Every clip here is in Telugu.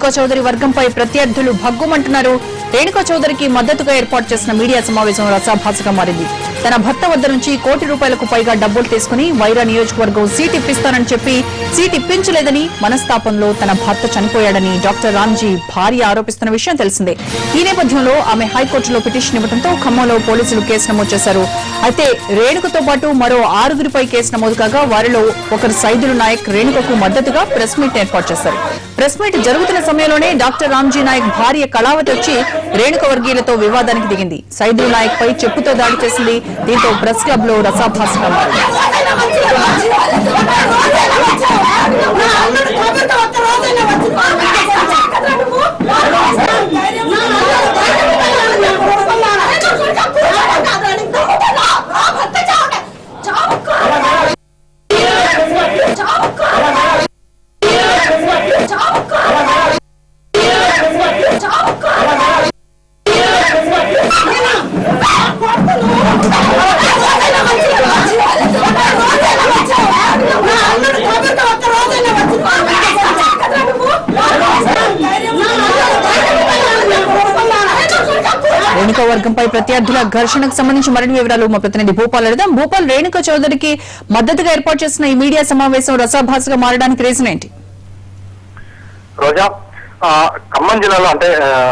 రేణుకా చౌదరి వర్గంపై ప్రత్యర్థులు భగ్గుమంటున్నారు. రేణుకా చౌదరికి మద్దతుగా ఏర్పాటు చేసిన మీడియా సమావేశం రసాభాసగా మారింది. తన భర్త వద్ద నుంచి ₹1 కోటి పైగా డబ్బులు తీసుకుని వైరా నియోజకవర్గం సీట్ ఇప్పిస్తానని చెప్పి సీట్ ఇప్పించలేదని మనస్తాపంలో తన భర్త చనిపోయాడని డాక్టర్ రామ్జీ భార్య ఆరోపిస్తున్న విషయం తెలిసిందే. ఈ నేపథ్యంలో ఆమె హైకోర్టులో పిటిషన్ ఇవ్వడంతో ఖమ్మంలో పోలీసులు కేసు నమోదు చేశారు. అయితే రేణుకతో పాటు మరో 6గురిపై కేసు నమోదు కాగా వారిలో ఒకరు సైదులు నాయక్ రేణుకకు మద్దతుగా ప్రెస్ మీట్ ఏర్పాటు చేశారు. ప్రెస్ మీట్ జరుగుతున్న సమయంలోనే డాక్టర్ రామ్జీ నాయక్ భార్య కళావతి వచ్చి రేణుక వర్గీయులతో వివాదానికి దిగింది. సైదులు నాయక్ పై చెప్పుతో దాడి చేసింది. దీంతో ప్రెస్ క్లబ్ లో రసాభాసగా మారింది. రేణుకా వర్గంపై ప్రత్యర్థుల ఘర్షణకు సంబంధించి మరిన్ని వివరాలు మా ప్రతినిధి భూపాల్ అడుగుదాం. భూపాల్, రేణుకా చౌదరికి మద్దతుగా ఏర్పాటు చేసిన ఈ మీడియా సమావేశం రసాభాసగా మారడానికి రీజన్ ఏంటి? రోజా, ఖమ్మం జిల్లాలో అంటే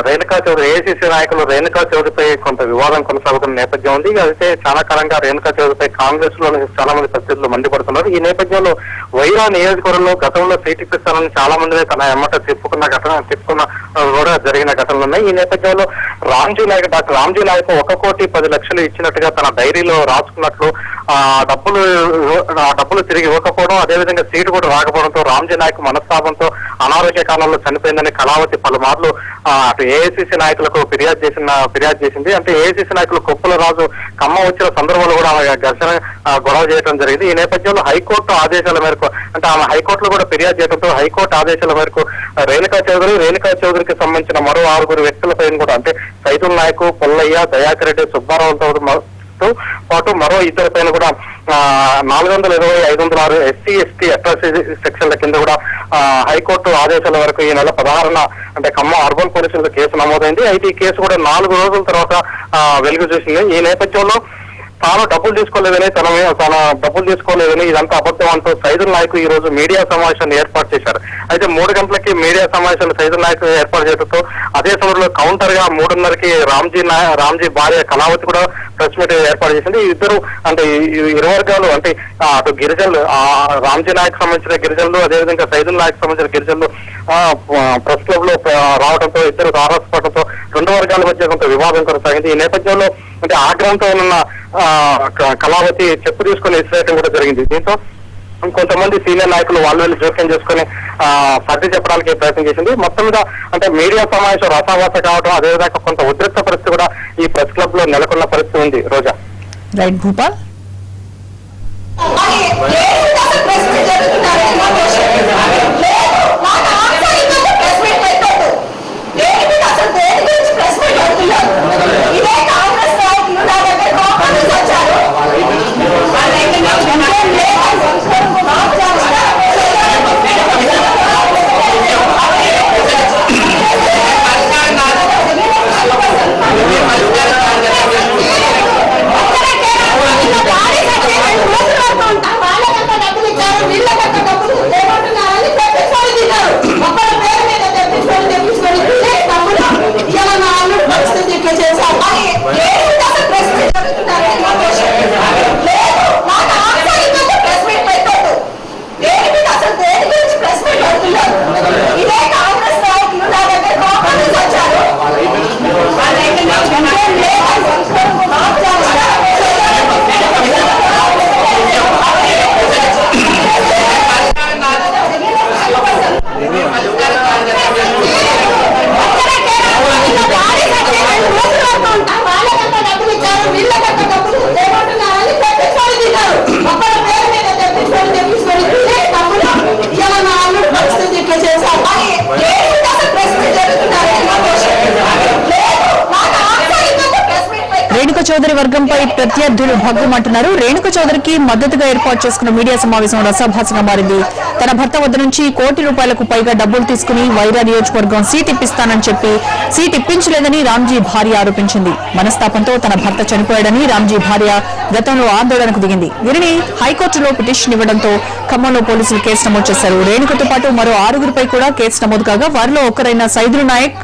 రేణుకా చౌదరి ఏఐసీసీ నాయకులు రేణుకా చౌదరిపై కొంత వివాదం కొనసాగుతున్న నేపథ్యం ఉంది. అయితే చాలా కాలంగా రేణుకా చౌదరిపై కాంగ్రెస్ లో చాలా మంది ప్రత్యర్థులు మండిపడుతున్నారు. ఈ నేపథ్యంలో వైరా నియోజకవర్గంలో గతంలో సీట్ ఇప్పిస్తానని చాలా మంది తన ఎమ్మట చెప్పుకున్న కూడా జరిగిన ఘటనలు ఉన్నాయి. ఈ నేపథ్యంలో డాక్టర్ రామ్జీ నాయక్ ₹1,10,00,000 ఇచ్చినట్టుగా తన డైరీలో రాసుకున్నట్లు డబ్బులు తిరిగి ఇవ్వకపోవడం, అదేవిధంగా సీటు కూడా రాకపోవడంతో రామ్జీ నాయక్ మనస్తాపంతో అనారోగ్య కాలంలో చనిపోయిందని కళావతి పలుమార్లు అటు ఏఐసీసీ నాయకులకు ఫిర్యాదు చేసింది. అంటే ఏఐసీసీ నాయకులు కొప్పుల రాజు ఖమ్మం వచ్చిన సందర్భంలో కూడా ఘర్షణ గొడవ చేయడం జరిగింది. ఈ నేపథ్యంలో హైకోర్టు ఆదేశాల మేరకు అంటే ఆమె హైకోర్టులో కూడా ఫిర్యాదు చేయడంతో హైకోర్టు ఆదేశాల మేరకు రేణుకా చౌదరికి సంబంధించిన మరో 6 వ్యక్తులపై కూడా అంటే సైదుల్ నాయక్, పుల్లయ్య, దయాకర్ రెడ్డి, సుబ్బారావుతో పాటు మరో 2 పైన కూడా 420, 506 SC, ST అట్రాసిటీ సెక్షన్ల కింద కూడా హైకోర్టు ఆదేశాల వరకు ఈ నెల 16న అంటే ఖమ్మం అర్బన్ పోలీసులకు కేసు నమోదైంది. అయితే ఈ కేసు కూడా 4 రోజుల తర్వాత వెలుగు చూసింది. ఈ నేపథ్యంలో తాను డబ్బులు తీసుకోలేదని ఇదంతా అబద్ధం అంటూ సైదుల్ నాయక్ ఈ రోజు మీడియా సమావేశాన్ని ఏర్పాటు చేశారు. అయితే 3 గంటలకి మీడియా సమావేశాన్ని సైదుల్ నాయక్ ఏర్పాటు చేయడంతో అదే సమయంలో కౌంటర్ గా 3:30కి రామ్జీ భార్య కళావతి కూడా ప్రెస్ మీట్ ఏర్పాటు చేసింది. ఇద్దరు అంటే ఇరు వర్గాలు అంటే అటు గిరిజనులు రామ్జీ నాయక్ సంబంధించిన గిరిజనులు, అదేవిధంగా సైదుల్ నాయక్ సంబంధించిన గిరిజనులు ప్రెస్ క్లబ్ లో రావడంతో ఇద్దరు తారసపడటంతో 2 వర్గాల మధ్య కొంత వివాదం కొనసాగింది. ఈ నేపథ్యంలో అంటే ఆగ్రహంతో ఉన్న కళావతి చెప్పు తీసుకుని ఇసిరేయడం కూడా జరిగింది. దీంతో కొంతమంది సీనియర్ నాయకులు వాళ్ళు జోక్యం చేసుకుని సర్ది చెప్పడానికి ప్రయత్నం చేసింది. మొత్తం మీద అంటే మీడియా సమావేశం రసాభాస కావడం, అదేవిధంగా కొంత ఉద్రిక్త పరిస్థితి కూడా ఈ ప్రెస్ క్లబ్ లో నెలకొన్న పరిస్థితి ఉంది. రోజా, రైట్ భూపాల్. లేదు, నాకు ఆన్సర్ ఇవ్వదు ప్రెస్ మీట్ చౌదరి వర్గంపై ప్రత్యర్థులు భగ్గుమంటున్నారు. రేణుక చౌదరికి మద్దతుగా ఏర్పాటు చేసుకున్న మీడియా సమావేశం రసాభాసంగా మారింది. తన భర్త వద్ద నుంచి ₹1 కోటి పైగా డబ్బులు తీసుకుని వైరా నియోజకవర్గం సీట్ ఇప్పిస్తానని చెప్పి సీట్ ఇప్పించలేదని రామ్జీ భార్య ఆరోపించింది. మనస్తాపంతో తన భర్త చనిపోయాడని రామ్జీ భార్య గతంలో ఆందోళనకు దిగింది. వీరిని హైకోర్టులో పిటిషన్ ఇవ్వడంతో ఖమ్మంలో పోలీసులు కేసు నమోదు చేశారు. రేణుకతో పాటు మరో 6గురిపై కూడా కేసు నమోదు కాగా వారిలో ఒకరైన సైదులు నాయక్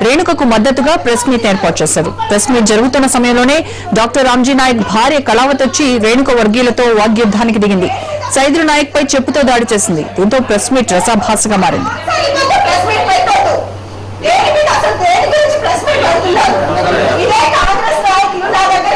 రేణుకకు మద్దతుగా ప్రెస్ మీట్ ఏర్పాటు చేశారు. ప్రెస్ మీట్ జరుగుతున్న సమయంలోనే డాక్టర్ రామ్జీ నాయక్ భార్య కళావతి వచ్చి రేణుక వర్గీయులతో వాగ్యుద్ధానికి దిగింది. సైదులు నాయక్ పై చెప్పుతో దాడి చేసింది. దీంతో ప్రెస్ మీట్ రసాభాసగా మారింది. ఇదే కాంగ్రెస్ నాయకులు నా దగ్గర